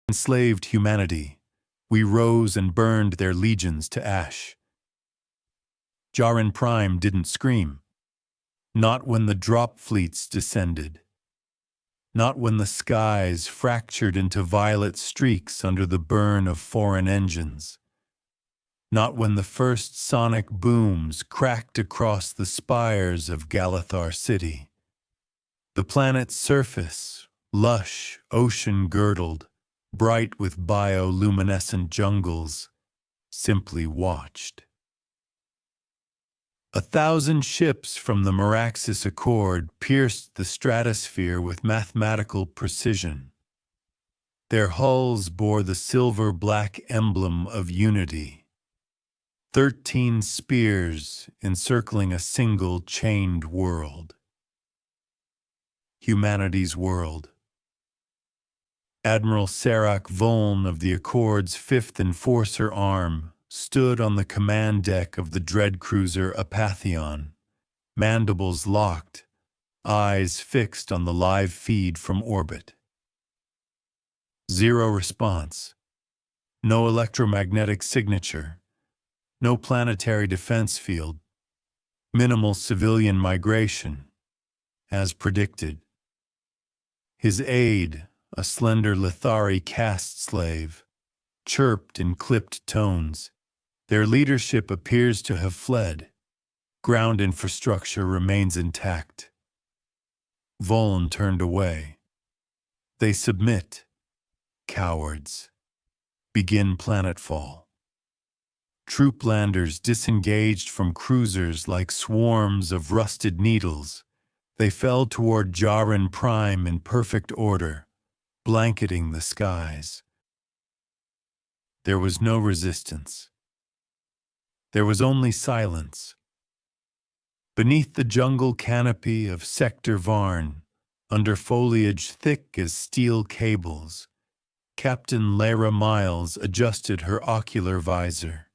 Enslaved humanity, we rose and burned their legions to ash. Jaren Prime didn't scream. Not when the drop fleets descended. Not when the skies fractured into violet streaks under the burn of foreign engines. Not when the first sonic booms cracked across the spires of Galathar City. The planet's surface, lush, ocean-girdled, bright with bioluminescent jungles, simply watched. 1,000 ships from the Meraxis Accord pierced the stratosphere with mathematical precision. Their hulls bore the silver-black emblem of unity. 13 spears encircling a single chained world. Humanity's world. Admiral Serac Voln of the Accord's 5th Enforcer Arm stood on the command deck of the dread cruiser Apatheon, mandibles locked, eyes fixed on the live feed from orbit. Zero response. No electromagnetic signature. No planetary defense field. Minimal civilian migration, as predicted. His aide, a slender Lithari caste slave, chirped in clipped tones. Their leadership appears to have fled. Ground infrastructure remains intact. Voln turned away. They submit. Cowards. Begin planetfall. Troop landers disengaged from cruisers like swarms of rusted needles. They fell toward Jaren Prime in perfect order, blanketing the skies. There was no resistance. There was only silence. Beneath the jungle canopy of Sector Varn, under foliage thick as steel cables, Captain Lara Miles adjusted her ocular visor.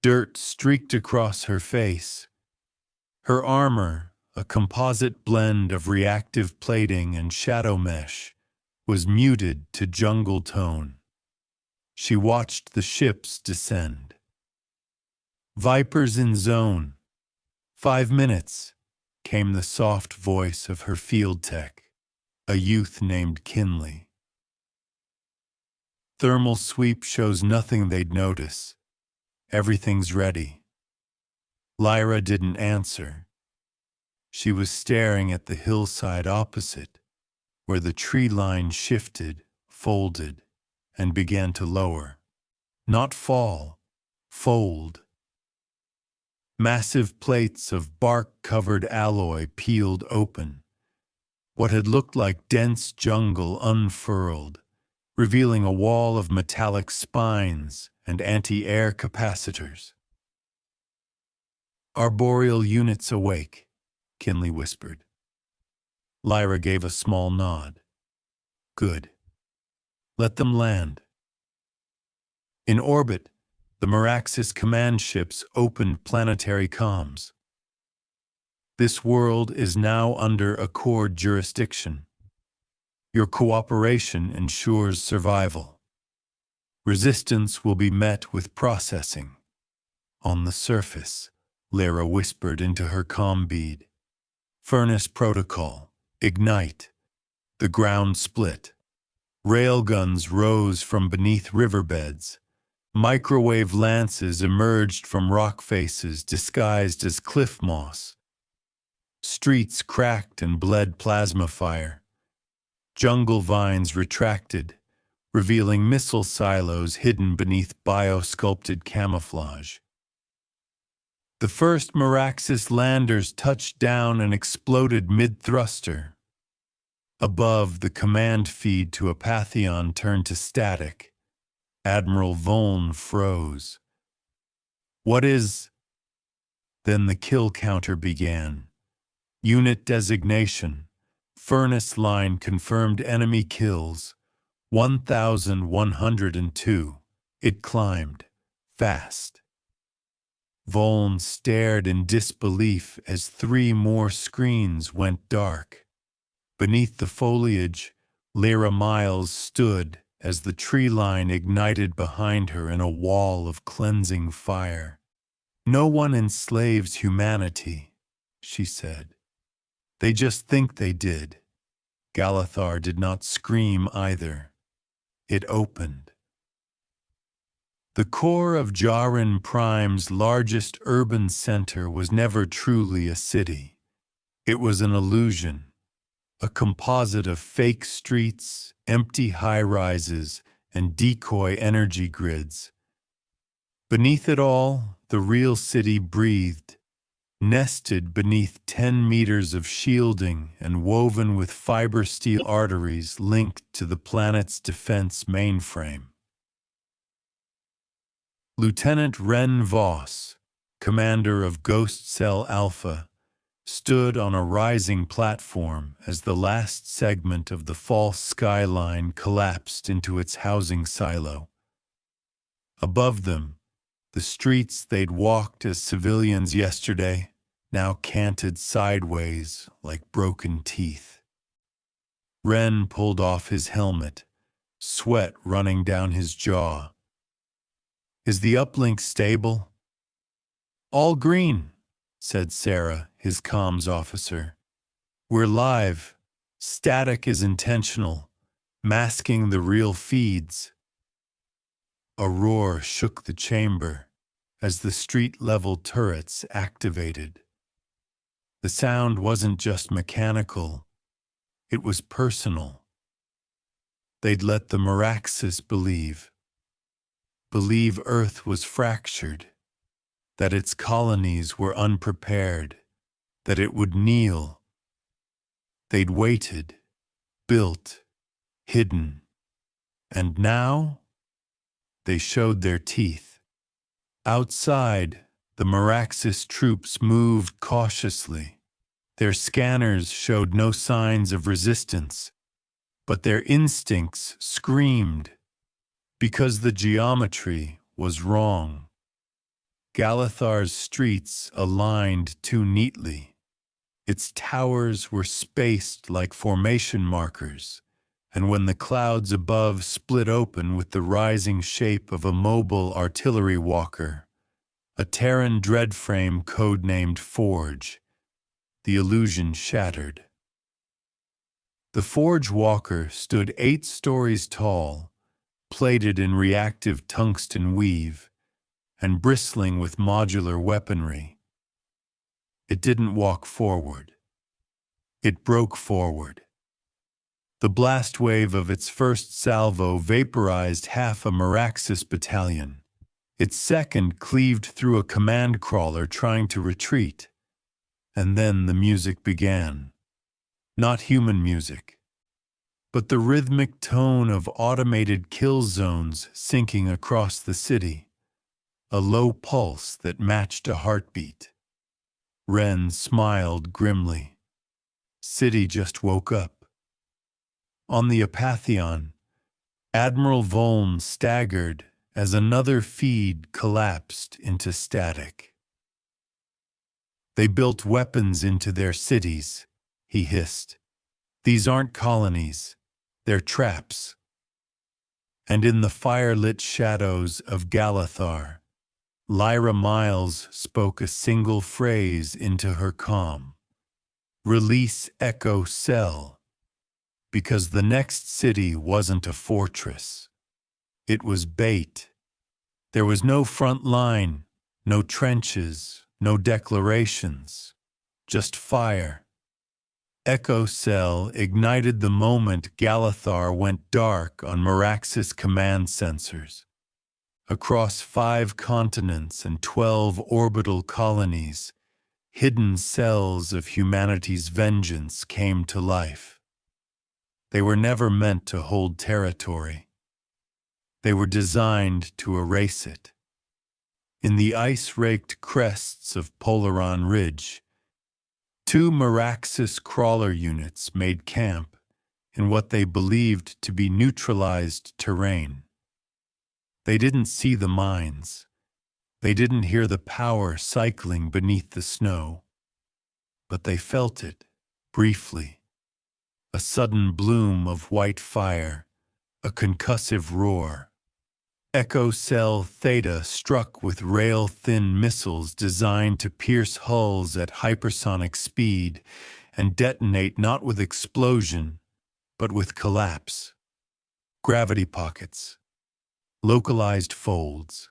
Dirt streaked across her face. Her armor, a composite blend of reactive plating and shadow mesh, was muted to jungle tone. She watched the ships descend. Vipers in zone. 5 minutes, came the soft voice of her field tech, a youth named Kinley. Thermal sweep shows nothing they'd notice. Everything's ready. Lyra didn't answer. She was staring at the hillside opposite, where the tree line shifted, folded, and began to lower. Not fall, fold. Massive plates of bark-covered alloy peeled open. What had looked like dense jungle unfurled, revealing a wall of metallic spines and anti-air capacitors. "Arboreal units awake," Kinley whispered. Lyra gave a small nod. "Good. Let them land." In orbit, the Meraxis command ships opened planetary comms. "This world is now under Accord jurisdiction. Your cooperation ensures survival. Resistance will be met with processing." On the surface, Lyra whispered into her comm bead. "Furnace protocol. Ignite." The ground split. Railguns rose from beneath riverbeds. Microwave lances emerged from rock faces disguised as cliff moss. Streets cracked and bled plasma fire. Jungle vines retracted, revealing missile silos hidden beneath bio-sculpted camouflage. The first Meraxis landers touched down and exploded mid-thruster. Above, the command feed to Apatheon turned to static. Admiral Voln froze. "What is—" Then the kill counter began. Unit designation. Furnace line confirmed enemy kills. 1,102. It climbed. Fast. Voln stared in disbelief as 3 more screens went dark. Beneath the foliage, Lyra Miles stood, as the tree line ignited behind her in a wall of cleansing fire. "No one enslaves humanity," she said. "They just think they did." Galathar did not scream either. It opened. The core of Jarin Prime's largest urban center was never truly a city. It was an illusion, a composite of fake streets, empty high-rises, and decoy energy grids. Beneath it all, the real city breathed, nested beneath 10 meters of shielding and woven with fiber steel arteries linked to the planet's defense mainframe. Lieutenant Ren Voss, commander of Ghost Cell Alpha, stood on a rising platform as the last segment of the false skyline collapsed into its housing silo. Above them, the streets they'd walked as civilians yesterday now canted sideways like broken teeth. Ren pulled off his helmet, sweat running down his jaw. "Is the uplink stable?" "All green," said Sarah, his comms officer. "We're live. Static is intentional, masking the real feeds." A roar shook the chamber as the street-level turrets activated. The sound wasn't just mechanical, it was personal. They'd let the Meraxis believe Earth was fractured, that its colonies were unprepared, that it would kneel. They'd waited, built, hidden, and now they showed their teeth. Outside, the Meraxis troops moved cautiously. Their scanners showed no signs of resistance, but their instincts screamed because the geometry was wrong. Galathar's streets aligned too neatly. Its towers were spaced like formation markers, and when the clouds above split open with the rising shape of a mobile artillery walker, a Terran dreadframe codenamed Forge, the illusion shattered. The Forge walker stood 8 stories tall, plated in reactive tungsten weave, and bristling with modular weaponry. It didn't walk forward. It broke forward. The blast wave of its first salvo vaporized half a Meraxis battalion. Its second cleaved through a command crawler trying to retreat. And then the music began. Not human music, but the rhythmic tone of automated kill zones sinking across the city. A low pulse that matched a heartbeat. Ren smiled grimly. City just woke up. On the Apathion, Admiral Volm staggered as another feed collapsed into static. "They built weapons into their cities," he hissed. "These aren't colonies, they're traps." And in the fire-lit shadows of Galathar, Lyra Miles spoke a single phrase into her comm. "Release Echo Cell." Because the next city wasn't a fortress. It was bait. There was no front line, no trenches, no declarations, just fire. Echo Cell ignited the moment Galathar went dark on Meraxis command sensors. Across 5 continents and 12 orbital colonies, hidden cells of humanity's vengeance came to life. They were never meant to hold territory. They were designed to erase it. In the ice-raked crests of Polaron Ridge, 2 Meraxis crawler units made camp in what they believed to be neutralized terrain. They didn't see the mines. They didn't hear the power cycling beneath the snow. But they felt it, briefly. A sudden bloom of white fire, A concussive roar. Echo Cell Theta struck with rail-thin missiles designed to pierce hulls at hypersonic speed and detonate not with explosion, but with collapse. Gravity pockets. Localized folds.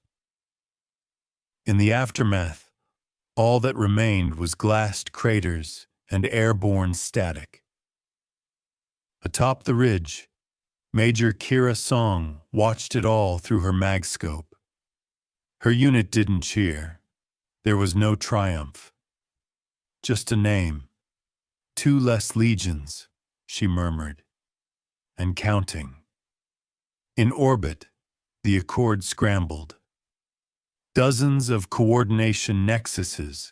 In the aftermath, all that remained was glassed craters and airborne static. Atop the ridge, Major Kira Song watched it all through her magscope. Her unit didn't cheer. There was no triumph. Just a name. 2 less legions, she murmured. And counting. In orbit, the Accord scrambled. Dozens of coordination nexuses,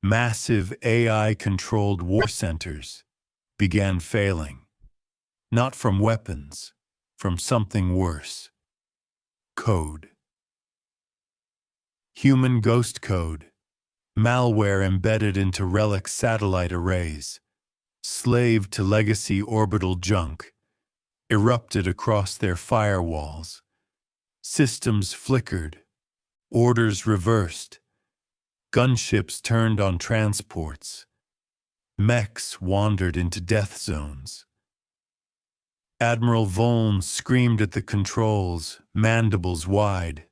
massive AI-controlled war centers, began failing. Not from weapons, from something worse. Code. Human ghost code. Malware embedded into relic satellite arrays. Slave to legacy orbital junk. Erupted across their firewalls. Systems flickered. Orders reversed. Gunships turned on transports. Mechs wandered into death zones. Admiral Voln screamed at the controls, mandibles wide.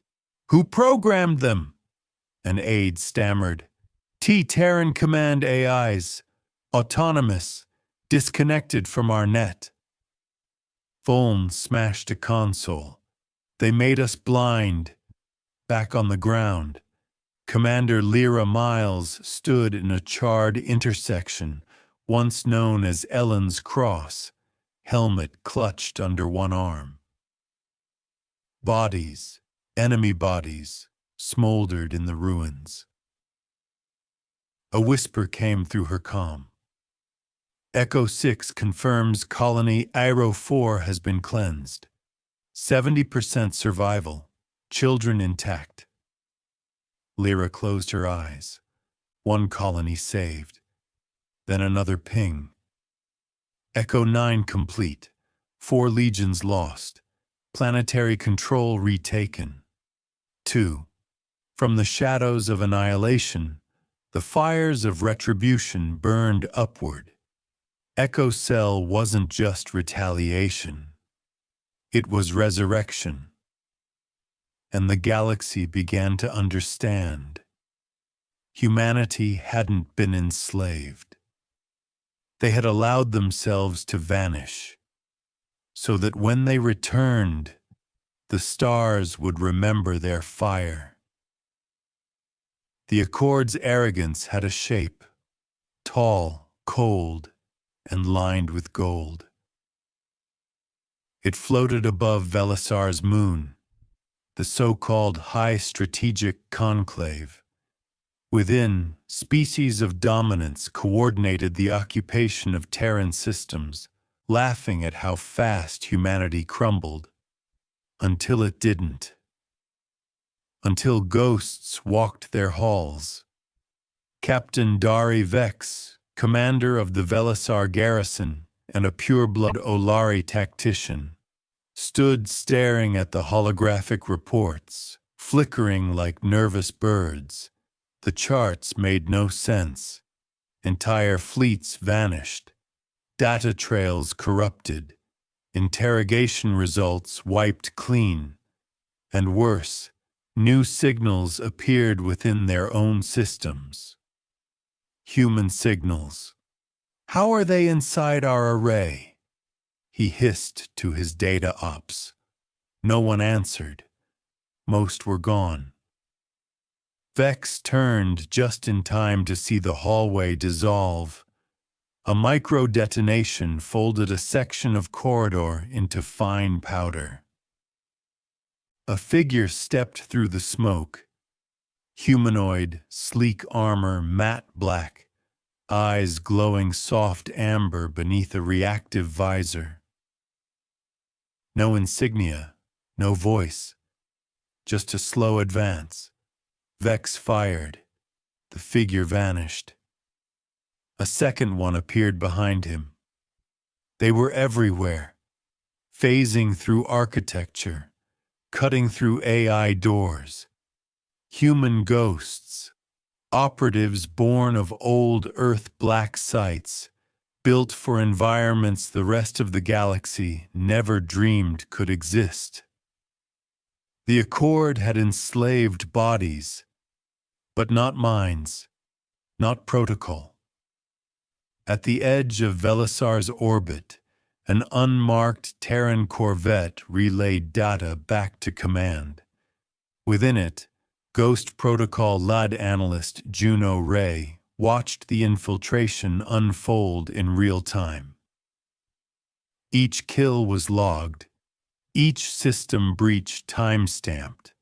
"Who programmed them?" An aide stammered. "Terran Command AIs. Autonomous. Disconnected from our net." Voln smashed a console. "They made us blind." Back on the ground, Commander Lyra Miles stood in a charred intersection, once known as Ellen's Cross, helmet clutched under one arm. Bodies, enemy bodies, smoldered in the ruins. A whisper came through her comm. Echo 6 confirms Colony Aero 4 has been cleansed. 70% survival, children intact. Lyra closed her eyes. One colony saved. Then another ping. Echo 9 complete. 4 legions lost. Planetary control retaken. 2. From the shadows of annihilation, the fires of retribution burned upward. Echo Cell wasn't just retaliation. It was resurrection. And the galaxy began to understand. Humanity hadn't been enslaved. They had allowed themselves to vanish, so that when they returned, the stars would remember their fire. The Accord's arrogance had a shape, tall, cold, and lined with gold. It floated above Velisar's moon, the so-called High Strategic Conclave. Within, species of dominance coordinated the occupation of Terran systems, laughing at how fast humanity crumbled. Until it didn't. Until ghosts walked their halls. Captain Dari Vex, commander of the Velisar garrison and a pure-blood Olari tactician, stood staring at the holographic reports, flickering like nervous birds. The charts made no sense. Entire fleets vanished. Data trails corrupted. Interrogation results wiped clean. And worse, new signals appeared within their own systems. Human signals. "How are they inside our array?" he hissed to his data ops. No one answered. Most were gone. Vex turned just in time to see the hallway dissolve. A micro-detonation folded a section of corridor into fine powder. A figure stepped through the smoke. Humanoid, sleek armor, matte black, eyes glowing soft amber beneath a reactive visor. No insignia, no voice, just a slow advance. Vex fired. The figure vanished. A second one appeared behind him. They were everywhere. phasing through architecture, cutting through AI doors, human ghosts, operatives born of old Earth black sites, built for environments the rest of the galaxy never dreamed could exist. The Accord had enslaved bodies, but not minds, not protocol. At the edge of Velisar's orbit, an unmarked Terran corvette relayed data back to command. Within it, Ghost Protocol LUD analyst Juno Ray watched the infiltration unfold in real time. Each kill was logged, each system breach time-stamped.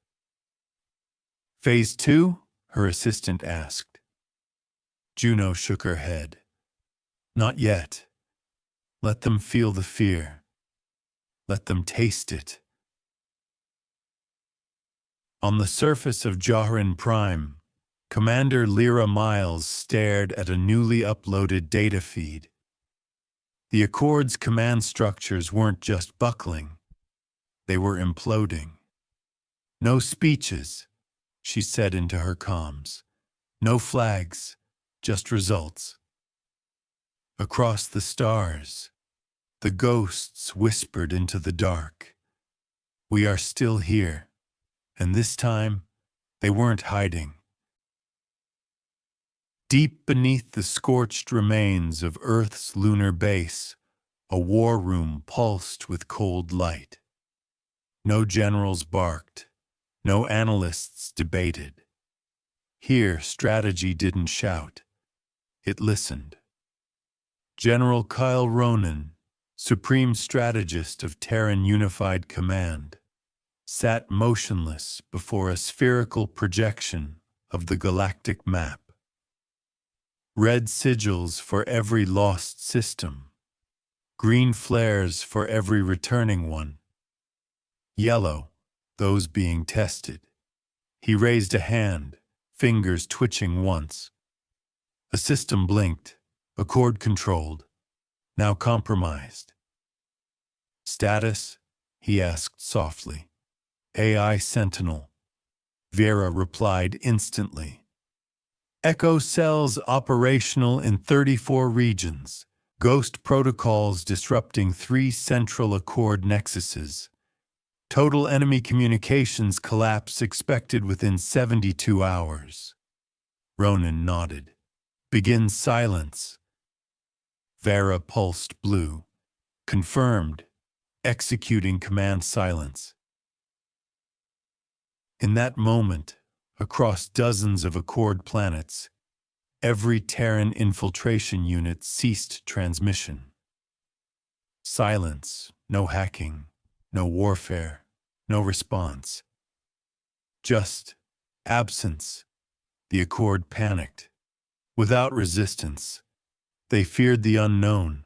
"Phase 2?" her assistant asked. Juno shook her head. "Not yet. Let them feel the fear. Let them taste it." On the surface of Jaharin Prime, Commander Lyra Miles stared at a newly uploaded data feed. The Accord's command structures weren't just buckling, they were imploding. "No speeches," she said into her comms. "No flags, just results." Across the stars, the ghosts whispered into the dark. "We are still here." And this time, they weren't hiding. Deep beneath the scorched remains of Earth's lunar base, a war room pulsed with cold light. No generals barked, no analysts debated. Here, strategy didn't shout. It listened. General Kyle Ronan, Supreme Strategist of Terran Unified Command, sat motionless before a spherical projection of the galactic map. Red sigils for every lost system, green flares for every returning one, yellow, those being tested. He raised a hand, fingers twitching once. A system blinked, Accord controlled, now compromised. "Status?" he asked softly. "AI Sentinel." Vera replied instantly. "Echo cells operational in 34 regions. Ghost protocols disrupting 3 central Accord nexuses. Total enemy communications collapse expected within 72 hours. Ronan nodded. "Begin silence." Vera pulsed blue. Confirmed. Executing command silence. In that moment, across dozens of Accord planets, every Terran infiltration unit ceased transmission. Silence, no hacking, no warfare, no response. Just absence. The Accord panicked. Without resistance, they feared the unknown.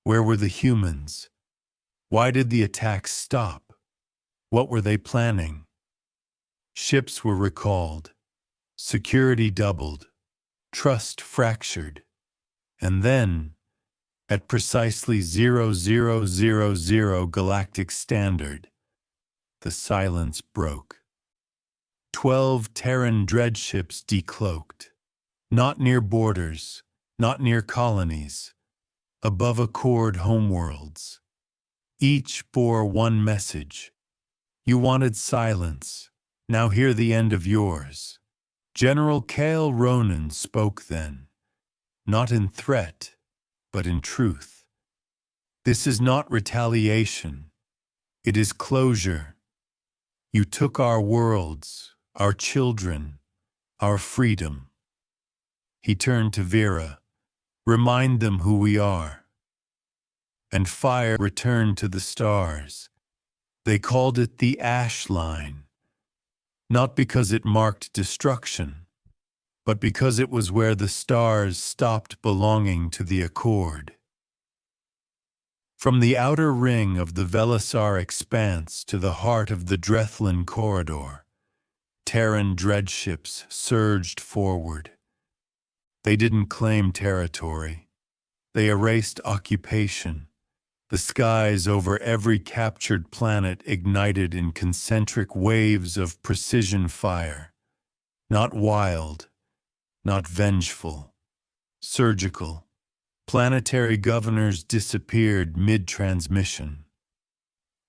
Where were the humans? Why did the attacks stop? What were they planning? Ships were recalled. Security doubled. Trust fractured. And then, at precisely 0000 Galactic Standard, the silence broke. 12 Terran dreadships decloaked. Not near borders, not near colonies, above Accord homeworlds. Each bore one message. You wanted silence. Now hear the end of yours. General Kyle Ronan spoke then, not in threat, but in truth. This is not retaliation. It is closure. You took our worlds, our children, our freedom. He turned to Vera. "Remind them who we are." And fire returned to the stars. They called it the Ash Line, not because it marked destruction, but because it was where the stars stopped belonging to the Accord. From the outer ring of the Velisar expanse to the heart of the Drethlin corridor, Terran dreadships surged forward. They didn't claim territory. They erased occupation, The skies over every captured planet ignited in concentric waves of precision fire. Not wild, not vengeful, surgical. Planetary governors disappeared mid-transmission.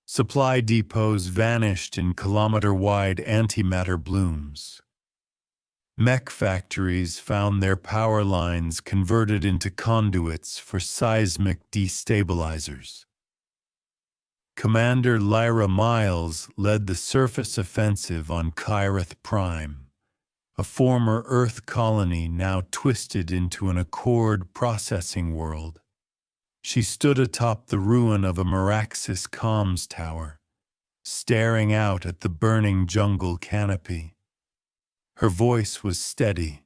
Supply depots vanished in kilometer-wide antimatter blooms. Mech factories found their power lines converted into conduits for seismic destabilizers. Commander Lyra Miles led the surface offensive on Kyrith Prime, a former Earth colony now twisted into an Accord processing world. She stood atop the ruin of a Meraxis comms tower, staring out at the burning jungle canopy. Her voice was steady.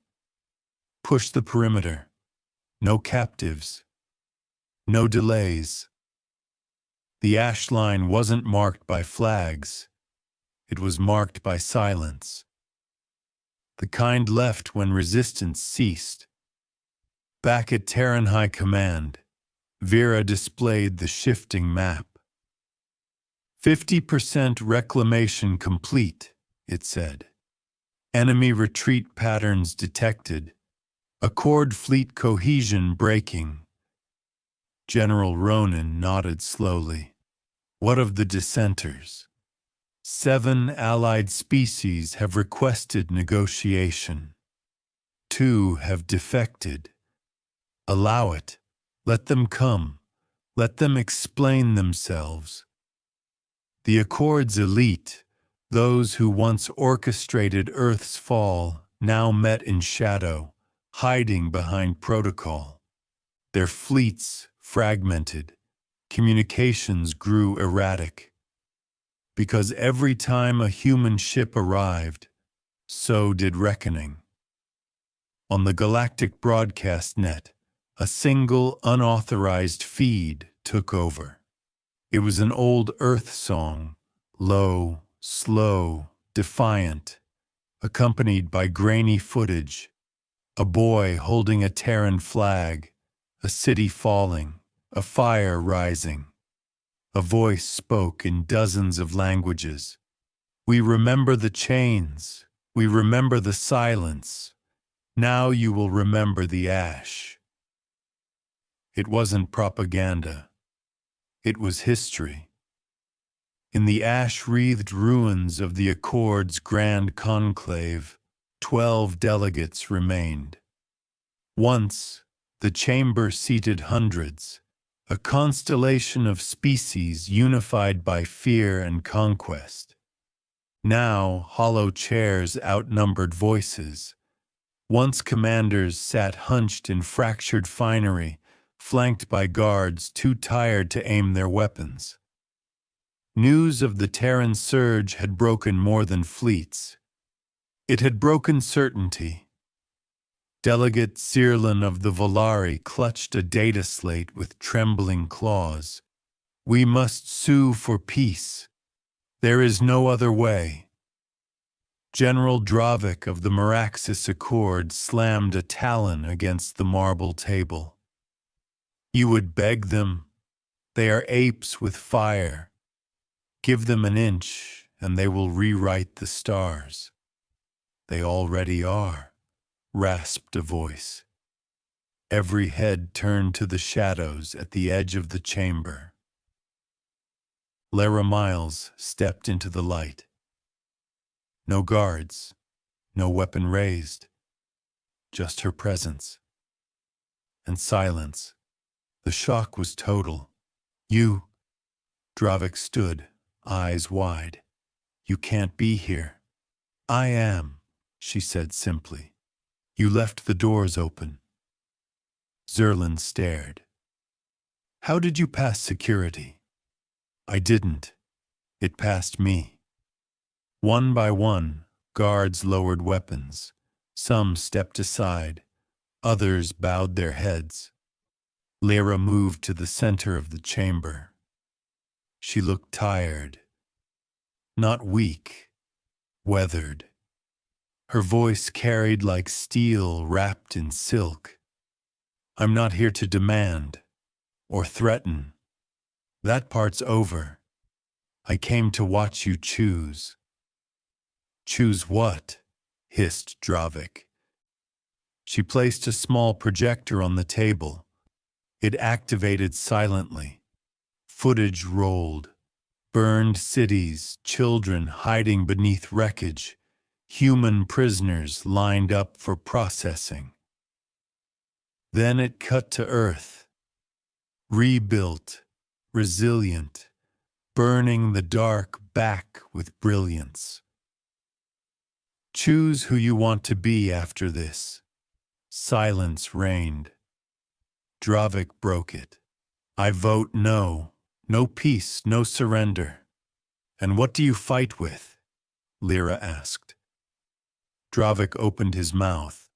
Push the perimeter. No captives. No delays. The ash line wasn't marked by flags. It was marked by silence. The kind left when resistance ceased. Back at Terran High Command, Vera displayed the shifting map. 50% reclamation complete, it said. Enemy retreat patterns detected. Accord fleet cohesion breaking. General Ronan nodded slowly. What of the dissenters? 7 allied species have requested negotiation. 2 have defected. Allow it. Let them come. Let them explain themselves. The Accord's elite, those who once orchestrated Earth's fall, now met in shadow, hiding behind protocol. Their fleets fragmented. Communications grew erratic. Because every time a human ship arrived, so did reckoning. On the Galactic broadcast net, a single unauthorized feed took over. It was an old Earth song, low, slow, defiant, accompanied by grainy footage, a boy holding a Terran flag, a city falling, a fire rising. A voice spoke in dozens of languages. We remember the chains. We remember the silence. Now you will remember the ash. It wasn't propaganda. It was history. In the ash-wreathed ruins of the Accord's Grand Conclave, 12 delegates remained. Once, the chamber seated hundreds, a constellation of species unified by fear and conquest. Now, hollow chairs outnumbered voices. Once commanders sat hunched in fractured finery, flanked by guards too tired to aim their weapons. News of the Terran surge had broken more than fleets. It had broken certainty. Delegate Cirlin of the Volari clutched a data slate with trembling claws. We must sue for peace. There is no other way. General Dravik of the Meraxis Accord slammed a talon against the marble table. You would beg them. They are apes with fire. Give them an inch, and they will rewrite the stars. They already are, rasped a voice. Every head turned to the shadows at the edge of the chamber. Lara Miles stepped into the light. No guards, no weapon raised, just her presence. And silence. The shock was total. You, Dravik stood, eyes wide. You can't be here. I am, she said simply. You left the doors open. Zerlin stared. How did you pass security? I didn't. It passed me. One by one, guards lowered weapons. Some stepped aside. Others bowed their heads. Lyra moved to the center of the chamber. She looked tired. Not weak. Weathered. Her voice carried like steel wrapped in silk. I'm not here to demand or threaten. That part's over. I came to watch you choose. Choose what? Hissed Dravik. She placed a small projector on the table. It activated silently. Footage rolled. Burned cities, children hiding beneath wreckage, human prisoners lined up for processing. Then it cut to Earth. Rebuilt, resilient, burning the dark back with brilliance. Choose who you want to be after this. Silence reigned. Dravik broke it. I vote no. No peace, no surrender. And what do you fight with? Lyra asked. Dravik opened his mouth,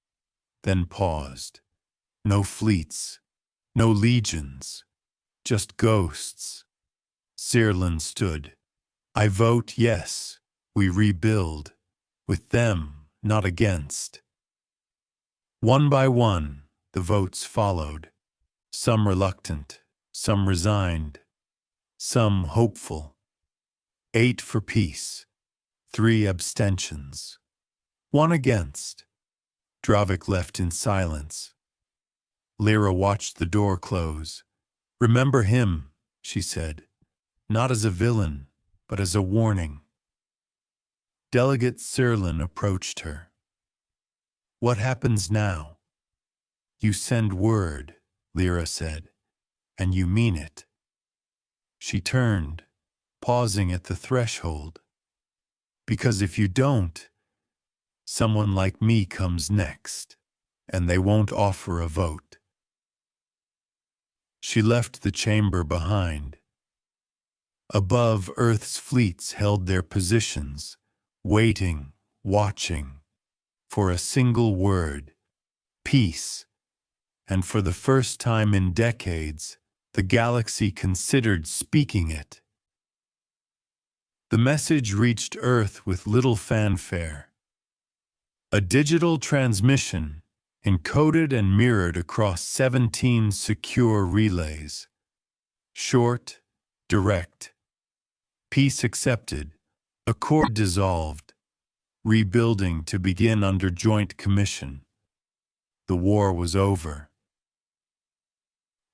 then paused. No fleets, no legions, just ghosts. Sirlin stood. I vote yes, we rebuild. With them, not against. One by one, the votes followed. Some reluctant, some resigned, some hopeful. 8 for peace, 3 abstentions, 1 against. Dravik left in silence. Lyra watched the door close. Remember him, she said, not as a villain, but as a warning. Delegate Sirlin approached her. What happens now? You send word, Lyra said, and you mean it. She turned, pausing at the threshold. Because if you don't, someone like me comes next, and they won't offer a vote. She left the chamber behind. Above, Earth's fleets held their positions, waiting, watching, for a single word, peace, and for the first time in decades, the galaxy considered speaking it. The message reached Earth with little fanfare. A digital transmission, encoded and mirrored across 17 secure relays. Short, direct. Peace accepted, accord dissolved, rebuilding to begin under joint commission. The war was over.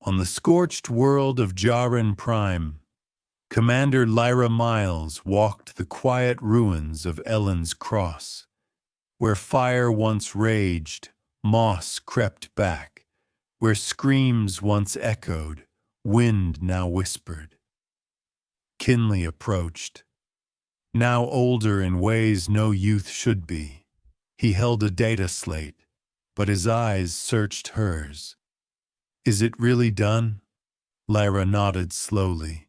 On the scorched world of Jaren Prime, Commander Lyra Miles walked the quiet ruins of Ellen's Cross. Where fire once raged, moss crept back. Where screams once echoed, wind now whispered. Kinley approached. Now older in ways no youth should be. He held a data slate, but his eyes searched hers. Is it really done? Lyra nodded slowly.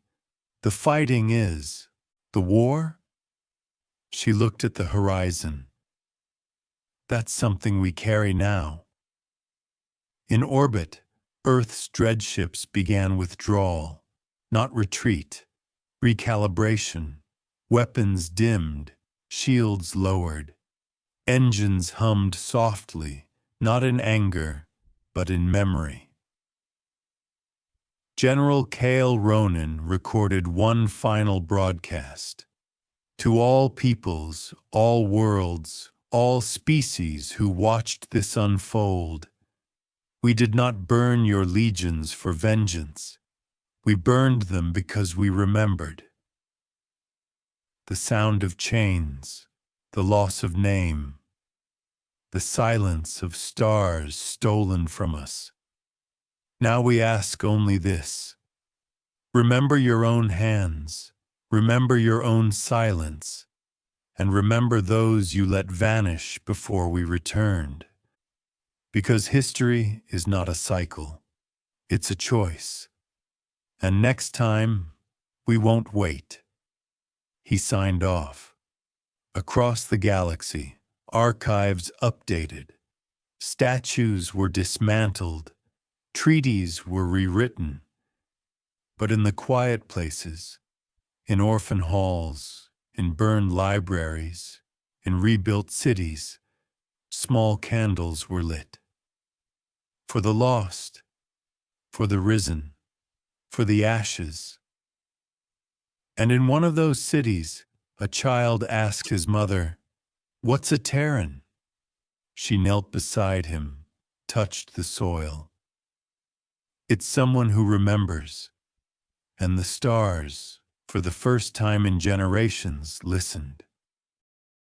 The fighting is. The war? She looked at the horizon. That's something we carry now. In orbit, Earth's dreadships began withdrawal, not retreat. Recalibration, weapons dimmed, shields lowered. Engines hummed softly, not in anger, but in memory. General Kael Ronan recorded one final broadcast. To all peoples, all worlds, all species who watched this unfold, we did not burn your legions for vengeance. We burned them because we remembered. The sound of chains, the loss of name, the silence of stars stolen from us. Now we ask only this. Remember your own hands, remember your own silence, and remember those you let vanish before we returned. Because history is not a cycle, it's a choice. And next time, we won't wait. He signed off. Across the galaxy, archives updated. Statues were dismantled. Treaties were rewritten. But in the quiet places, in orphan halls, in burned libraries, in rebuilt cities, small candles were lit. For the lost, for the risen, for the ashes, And in one of those cities, a child asked his mother, "What's a Terran?" She knelt beside him, touched the soil. It's someone who remembers. And the stars, for the first time in generations, listened.